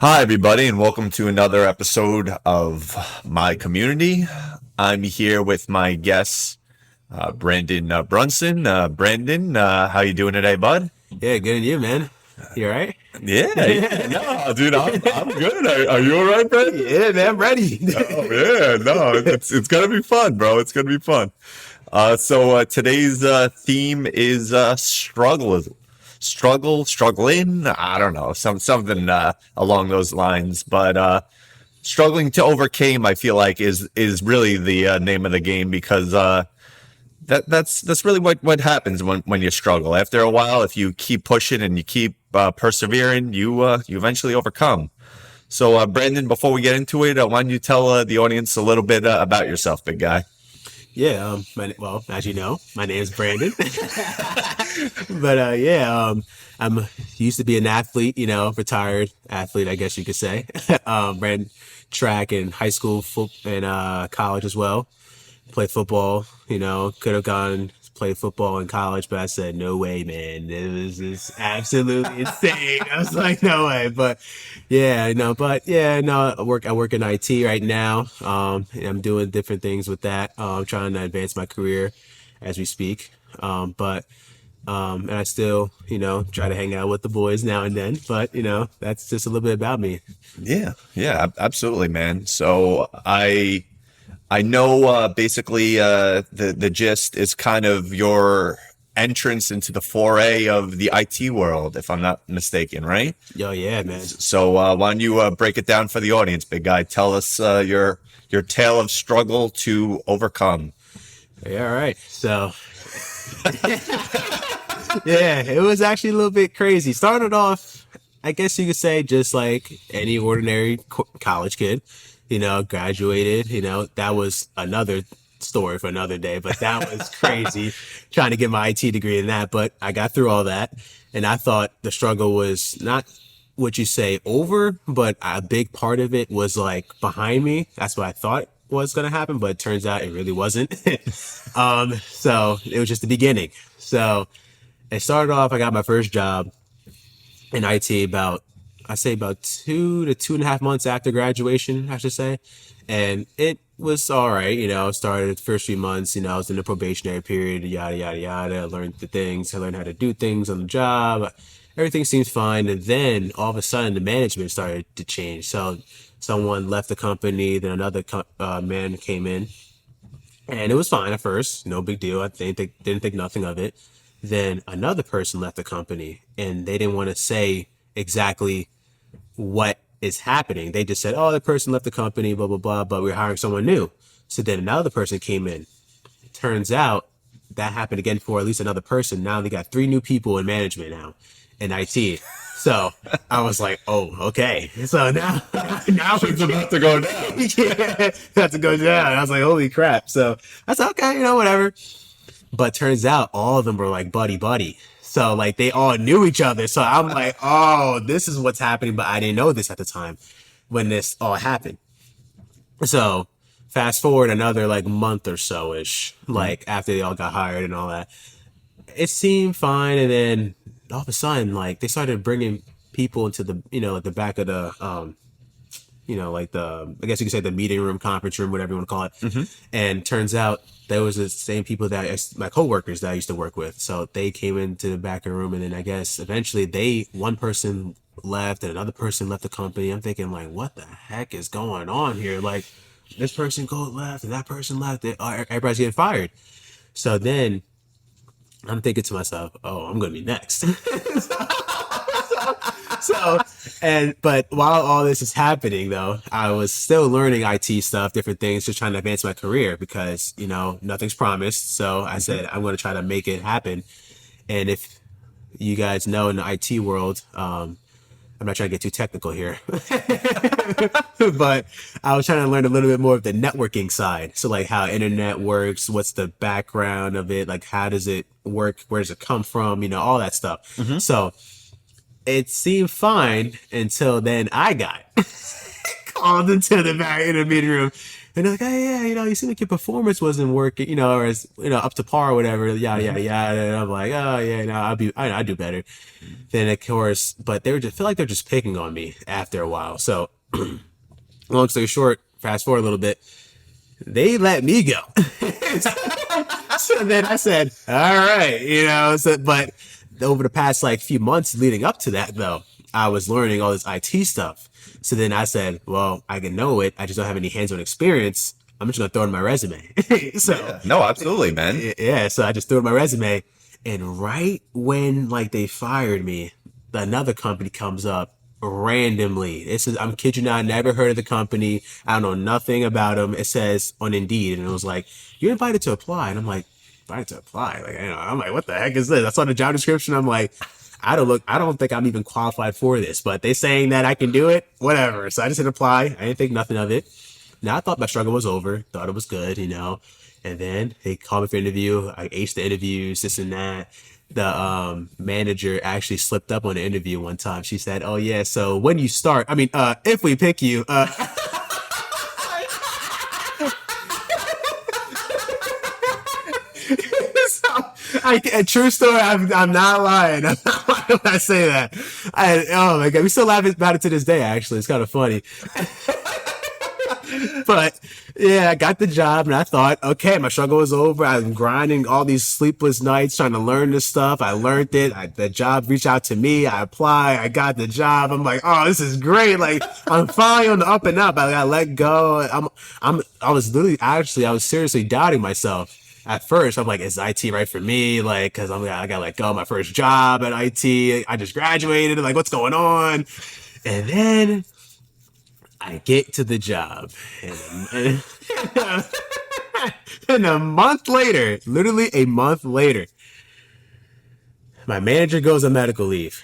Hi, everybody, and welcome to another episode of My Community. I'm here with my guest, Brandon Brunson. Brandon, how you doing today, bud? Yeah, good and you, man. You all right? Yeah, no, dude, I'm good. Are you all right, Brandon? Yeah, man, I'm ready. Oh yeah, no, it's gonna be fun, bro. It's gonna be fun. Today's theme is struggling. I don't know, something along those lines. But struggling to overcome, I feel like is really the name of the game because that's really what happens when you struggle. After a while, if you keep pushing and you keep persevering, you eventually overcome. So, Brandon, before we get into it, why don't you tell the audience a little bit about yourself, big guy? Yeah, well, as you know, my name is Brandon. But yeah, I'm used to be an athlete, retired athlete, I guess you could say. Ran track in high school and college as well. Played football, could have gone play football in college, but I said no way, man. It was just absolutely insane. I was like, no way. But I work in IT right now. And I'm doing different things with that. Trying to advance my career as we speak. And I still, try to hang out with the boys now and then. But that's just a little bit about me. Yeah, absolutely, man. I know basically the gist is kind of your entrance into the foray of the IT world, if I'm not mistaken, right? Yo, yeah, man. So why don't you break it down for the audience, big guy? Tell us your tale of struggle to overcome. Yeah, all right. So yeah, it was actually a little bit crazy. Started off, I guess you could say, just like any ordinary college kid. Graduated. That was another story for another day, but that was crazy trying to get my IT degree in that. But I got through all that, and I thought the struggle was not what you say over, but a big part of it was like behind me. That's what I thought was going to happen, but it turns out it really wasn't. So it was just the beginning. So it started off, I got my first job in IT I say about 2 to 2.5 months after graduation, I should say. And it was all right, started the first few months, I was in the probationary period, yada, yada, yada. I learned the things, I learned how to do things on the job. Everything seems fine. And then all of a sudden the management started to change. So someone left the company, then another man came in, and it was fine at first, no big deal. I didn't think nothing of it. Then another person left the company, and they didn't want to say exactly what is happening. They just said, "Oh, the person left the company, blah blah blah," but we're hiring someone new. So then another person came in. It turns out that happened again for at least another person. Now they got three new people in management now in IT. So I was like, "Oh, okay." So now Shit's about to go down. yeah, had to go down. I was like, "Holy crap!" So I said, "Okay, whatever." But turns out all of them were like buddy buddy. So like they all knew each other. So I'm like, oh, this is what's happening. But I didn't know this at the time when this all happened. So fast forward another like month or so ish, like after they all got hired and all that, it seemed fine. And then all of a sudden, like they started bringing people into the, the back of the, like I guess you could say the meeting room, conference room, whatever you want to call it. And turns out there was the same people my coworkers that I used to work with. So they came into the back of the room, and then I guess eventually one person left and another person left the company. I'm thinking like, what the heck is going on here? Like this person go left and that person left. Everybody's getting fired. So then I'm thinking to myself, oh, I'm going to be next. So, but while all this is happening, though, I was still learning IT stuff, different things, just trying to advance my career because, nothing's promised. So I said, I'm going to try to make it happen. And if you guys know in the IT world, I'm not trying to get too technical here, but I was trying to learn a little bit more of the networking side. So like how internet works, what's the background of it? Like, how does it work? Where does it come from? All that stuff. So it seemed fine until then I got called into the back in the meeting room. And they're like, hey, yeah, you seem like your performance wasn't working, or as up to par or whatever. Yeah, yeah, Mhm. yeah. And I'm like, oh yeah, no, I do better. Then of course, but they were just feel like they're just picking on me after a while. So long story short, fast forward a little bit, they let me go. So then I said, all right, but over the past like few months leading up to that though, I was learning all this IT stuff. So then I said, well, I can know it. I just don't have any hands-on experience. I'm just gonna throw it in my resume. So Yeah. No, absolutely, man. yeah, so I just threw it in my resume. And right when like they fired me, another company comes up randomly. This is I'm kid you not, never heard of the company. I don't know nothing about them. It says on Indeed, and it was like, you're invited to apply. And I'm like, invited to apply? Like, I'm like, what the heck is this? I saw the job description. I'm like, I don't think I'm even qualified for this, but they saying that I can do it, whatever. So I just hit apply. I didn't think nothing of it. Now I thought my struggle was over, thought it was good. And then they called me for interview. I aced the interviews, this and that. The manager actually slipped up on the interview one time. She said, "Oh yeah, so when you start, if we pick you, so, a true story. I'm not lying. I'm not lying when I say that. Oh my god, we still laugh about it to this day. Actually, it's kind of funny. But yeah, I got the job and I thought, okay, my struggle was over. I'm grinding all these sleepless nights trying to learn this stuff. I learned it. The job reached out to me. I applied. I got the job. I'm like, oh, this is great. Like I'm finally on the up and up. I got let go. I was literally, actually, I was seriously doubting myself. At first, I'm like, is IT right for me? Like, cause I got let go my first job at IT. I just graduated. Like, what's going on? And then I get to the job, and a month later, literally a month later, my manager goes on medical leave.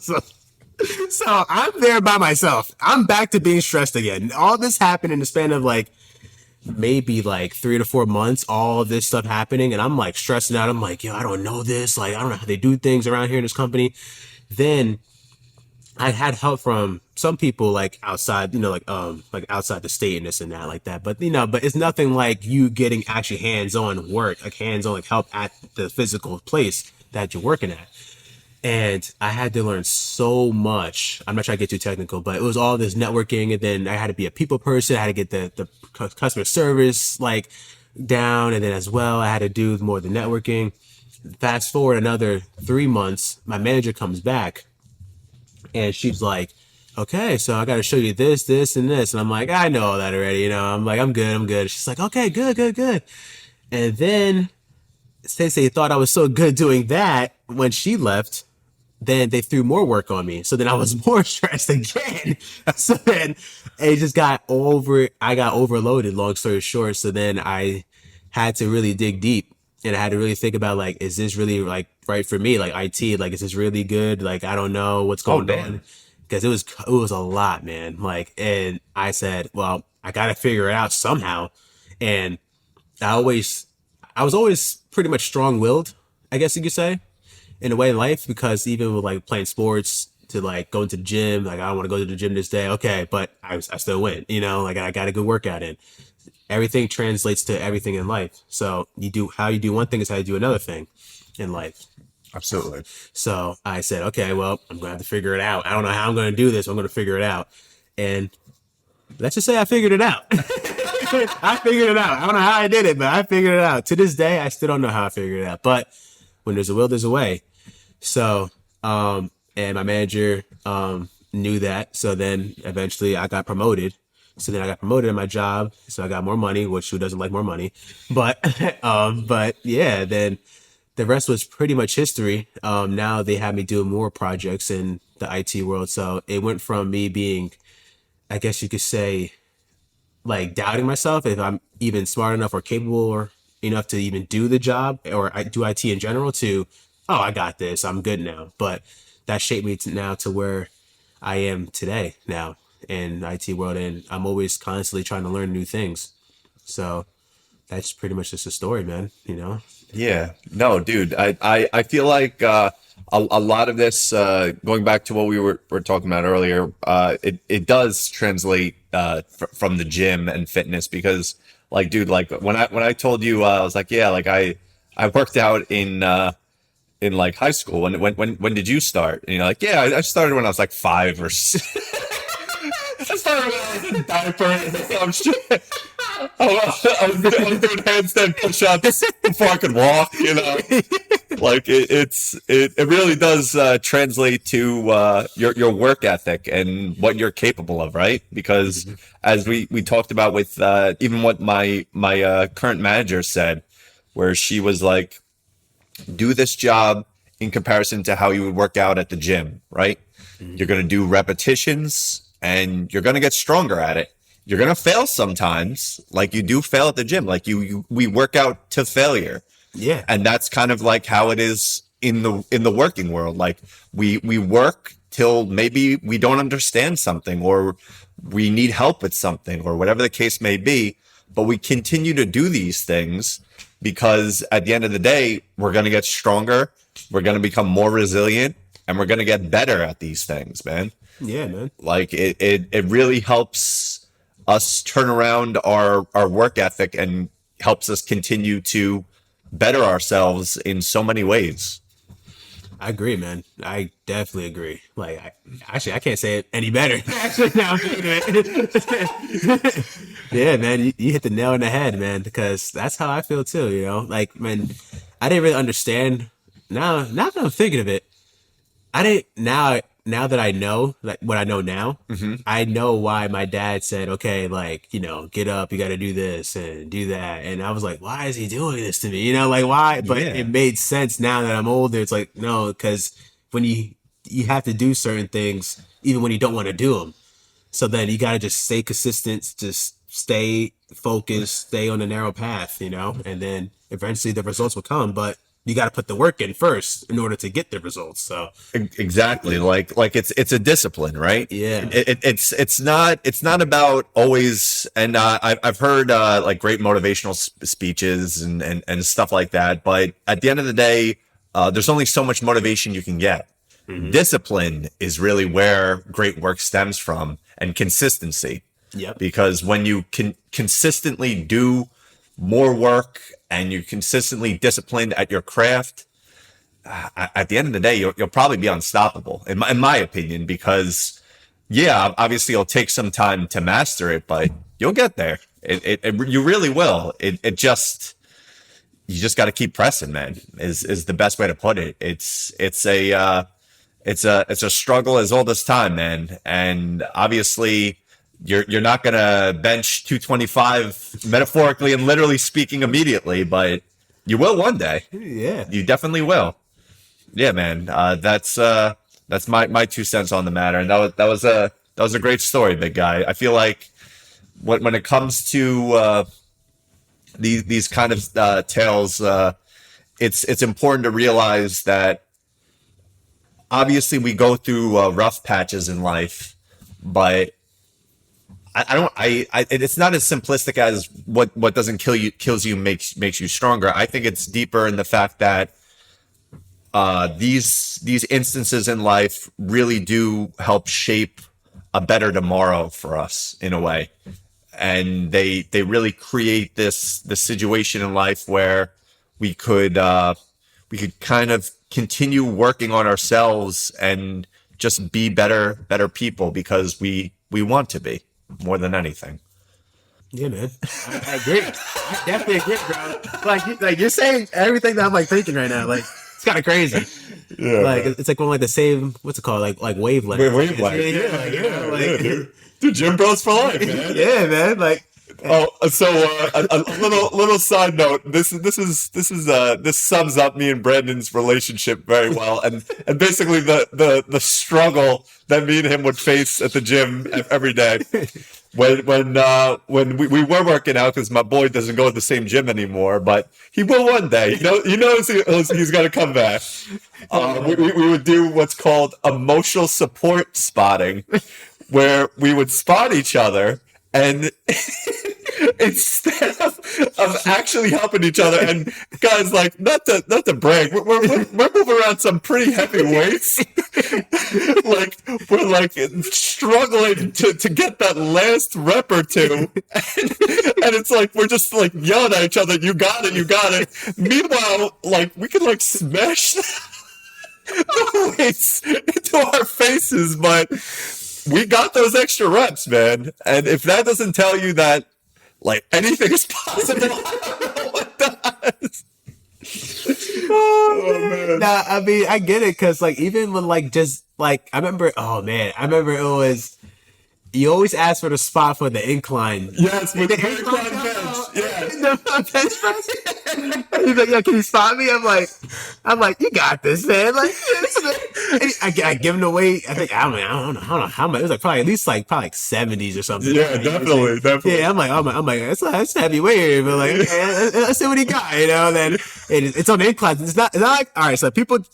so, so I'm there by myself. I'm back to being stressed again. All this happened in the span of like maybe like 3 to 4 months. All of this stuff happening, and I'm like stressing out. I'm like, yo, I don't know this. Like, I don't know how they do things around here in this company. Then I had help from some people like outside, like outside the state and this and that like that. But it's nothing like you getting actually hands-on work, like hands-on like help at the physical place that you're working at. And I had to learn so much. I'm not trying to get too technical, but it was all this networking, and then I had to be a people person. I had to get the customer service like down, and then as well I had to do more of the networking. Fast forward another 3 months, my manager comes back and she's like, okay, so I got to show you this, this, and this. And I'm like, I know all that already. I'm like, I'm good, I'm good. She's like, okay, good, good, good. And then since they thought I was so good doing that, when she left, then they threw more work on me. So then I was more stressed again. So then it just I got overloaded, long story short. So then I had to really dig deep, and I had to really think about like, is this really like right for me? Like IT, like, is this really good? Like, I don't know what's Oh, going on. damn. Because it was a lot, man. Like, and I said, well, I got to figure it out somehow. And I always, I was always pretty much strong willed, I guess you could say, in a way in life, because even with like playing sports to like going to the gym, like I don't want to go to the gym this day. Okay. But I still went, like I got a good workout in. Everything translates to everything in life. So how you do one thing is how you do another thing in life. Absolutely. So I said, okay, well, I'm going to have to figure it out. I don't know how I'm going to do this. I'm going to figure it out. And let's just say I figured it out. I figured it out. I don't know how I did it, but I figured it out. To this day, I still don't know how I figured it out. But when there's a will, there's a way. So, and my manager knew that. So then eventually I got promoted. So then I got promoted in my job. So I got more money, which who doesn't like more money? But, but yeah, then the rest was pretty much history. Now they have me doing more projects in the IT world. So it went from me being, I guess you could say, like doubting myself if I'm even smart enough or capable or enough to even do the job or I do IT in general to, oh, I got this. I'm good now. But that shaped me now to where I am today now in the IT world. And I'm always constantly trying to learn new things. So that's pretty much just a story, man. Yeah. No, dude. I feel like a lot of this going back to what we were talking about earlier. It does translate from the gym and fitness because like dude, like when I told you I was like, yeah, like I worked out in like high school. When did you start? And you're like, yeah, I started when I was like 5 or 6. I started when I was in diapers or some shit. I was doing handstand push-ups before I could walk, you know. Like it really does translate to your work ethic and what you're capable of, right? Because as we talked about with even what my current manager said, where she was like, do this job in comparison to how you would work out at the gym, right? You're going to do repetitions and you're going to get stronger at it. You're going to fail sometimes, like you do fail at the gym. Like we work out to failure. Yeah. And that's kind of like how it is in the working world. Like we work till maybe we don't understand something or we need help with something or whatever the case may be, but we continue to do these things because at the end of the day, we're going to get stronger, we're going to become more resilient, and we're going to get better at these things, man. Yeah, man. Like it really helps us turn around our work ethic and helps us continue to better ourselves in so many ways. I agree, man. I definitely agree. Like, I can't say it any better. Actually, now I'm thinking of it. Yeah, man, you hit the nail on the head, man. Because that's how I feel too. You know, like, man, I didn't really understand. Now that I'm thinking of it, I didn't. Now that I know, like what I know now, I know why my dad said, "Okay, like get up, you got to do this and do that." And I was like, "Why is he doing this to me?" You know, like why? But Yeah. it made sense now that I'm older. It's like no, because when you have to do certain things, even when you don't want to do them. So then you got to just stay consistent, just stay focused, stay on the narrow path, and then eventually the results will come. But you got to put the work in first in order to get the results. So Exactly. Like it's a discipline, right? Yeah. It's not about always. And I've heard like great motivational speeches and stuff like that. But at the end of the day, there's only so much motivation you can get. Discipline is really where great work stems from, and consistency. Yep. Because when you can consistently do more work and you're consistently disciplined at your craft, at the end of the day, you'll probably be unstoppable, in my opinion, because yeah, obviously it'll take some time to master it, but you'll get there. You really will. You just got to keep pressing, man, is the best way to put it. It's a struggle as old as time, man. And obviously you're not going to bench 225 metaphorically and literally speaking immediately, but you will one day. Yeah. You definitely will. Yeah, man. That's my 2 cents on the matter. And that was a great story, big guy. I feel like when it comes to these kind of tales, it's important to realize that obviously we go through rough patches in life, but it's not as simplistic as what doesn't kill you kills you makes you stronger. I think it's deeper in the fact that these instances in life really do help shape a better tomorrow for us in a way, and they really create this situation in life where we could kind of continue working on ourselves and just be better people because we want to be more than anything. Yeah, man. I agree. I definitely agree, bro. Like you're saying everything that I'm like thinking right now. Like it's kind of crazy. Yeah, like it's like one like the same. What's it called? Like wavelength. Dude, gym bros for life, man. Yeah, man. Like Oh, so a little side note. This sums up me and Brandon's relationship very well, and basically the struggle that me and him would face at the gym every day. When we were working out, because my boy doesn't go to the same gym anymore, but he will one day. He knows he's gonna come back. We would do what's called emotional support spotting, where we would spot each other And instead of actually helping each other, and guys, like, not to brag, we're moving around some pretty heavy weights. Like, we're like struggling to get that last rep or two, and it's like we're just like yelling at each other, you got it, you got it. Meanwhile, like, we could like smash the weights into our faces, but we got those extra reps, man. And if that doesn't tell you that, like, anything is possible, I don't know what does. Oh, man. Nah, I mean, I get it, because, like, even when, like, just, like, I remember it was, you always ask for the spot for the incline. Yes, with the incline bench. Yes. The bench press. He's like, yo, can you spot me? I'm like, you got this, man. Like, I give him the weight. I think, I don't know how much. It was like probably at least like 70s or something. Yeah, definitely. Yeah, I'm like, that's heavy weight, but like, let's see what he got, you know. And then it's on the incline. It's not like, all right. So the people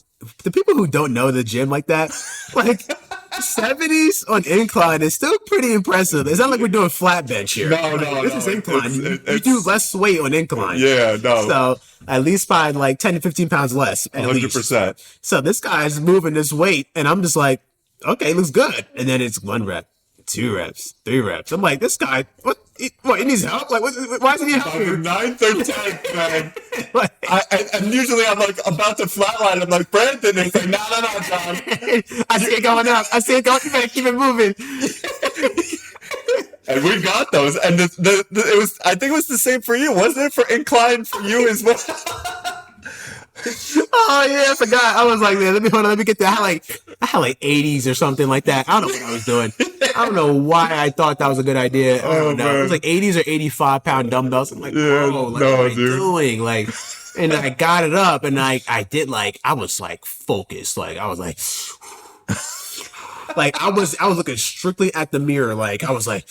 who don't know the gym like that, like 70s on incline is still pretty impressive. It's not like we're doing flat bench here. No, this is incline. You do less weight on incline. Yeah, no. So at least by like 10 to 15 pounds less. 100%. So this guy's moving this weight, and I'm just like, okay, looks good. And then it's 1 rep, 2 reps, 3 reps. I'm like, this guy, what? He needs help? Like, why doesn't he help me? 9th or 10th, man. And usually I'm like about to flatline. I'm like, Brandon, and he's like, no, John. I see it going up. You better keep it moving. And we got those. And it was, I think it was the same for you. Wasn't it for incline for you as well? Oh yeah, I forgot. I was like, man, let me get that. I had like 80s or something like that. I don't know what I was doing. I don't know why I thought that was a good idea. I don't know. It was like 80s or 85-pound dumbbells. I'm like, whoa, like, what am I doing? Like, and I got it up, and I was like focused. Like, I was like, like I was looking strictly at the mirror. Like, I was like,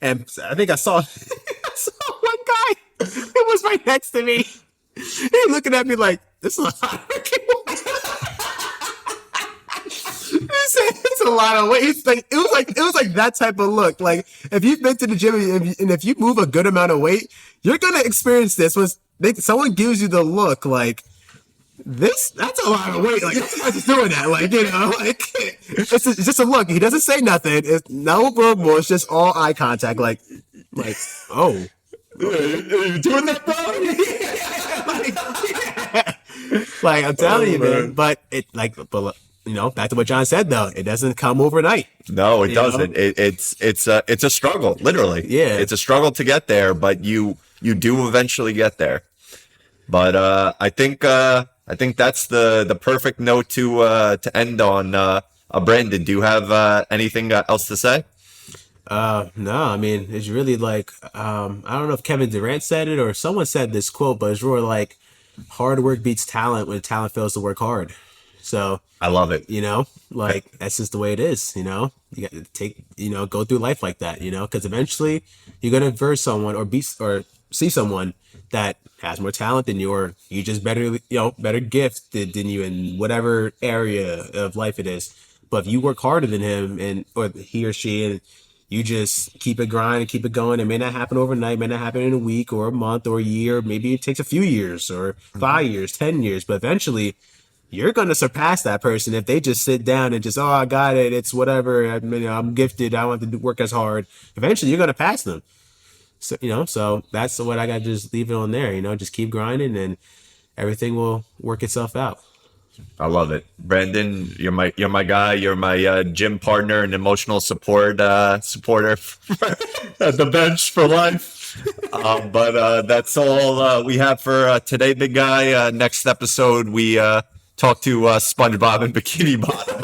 and I think I saw one guy. It was right next to me. He looking at me like, this is a lot. It's a lot of weight. It was like that type of look. Like, if you've been to the gym and if you move a good amount of weight, you're gonna experience this. When someone gives you the look like that's a lot of weight. Like, I'm just doing that. Like, you know, like it's just a look. He doesn't say nothing. It's no verbal. It's just all eye contact. Like, oh. You're doing that, bro? Like, I'm telling you, man. But you know, back to what John said, though, it doesn't come overnight. No, it doesn't. It's a struggle, literally. Yeah, it's a struggle to get there, but you do eventually get there. But I think that's the perfect note to end on. Brandon, do you have anything else to say? No, I mean, it's really like, I don't know if Kevin Durant said it or someone said this quote, but it's really like, hard work beats talent when talent fails to work hard. So I love it. You know, like, that's just the way it is. You know, you got to go through life like that, you know, because eventually you're going to verse someone or see someone that has more talent than you, or you just better gifted than you in whatever area of life it is. But if you work harder than him or he or she, and you just keep it grinding, keep it going. It may not happen overnight, may not happen in a week or a month or a year. Maybe it takes a few years or 5 years, 10 years, but eventually you're going to surpass that person if they just sit down and just, oh, I got it. It's whatever. I'm gifted. I don't have to work as hard. Eventually you're going to pass them. So, so that's what I got to just leave it on there, just keep grinding and everything will work itself out. I love it. Brandon, you're my guy. You're my gym partner and emotional supporter at the bench for life. But that's all we have for today, big guy. Next episode, we talk to SpongeBob and Bikini Bottom.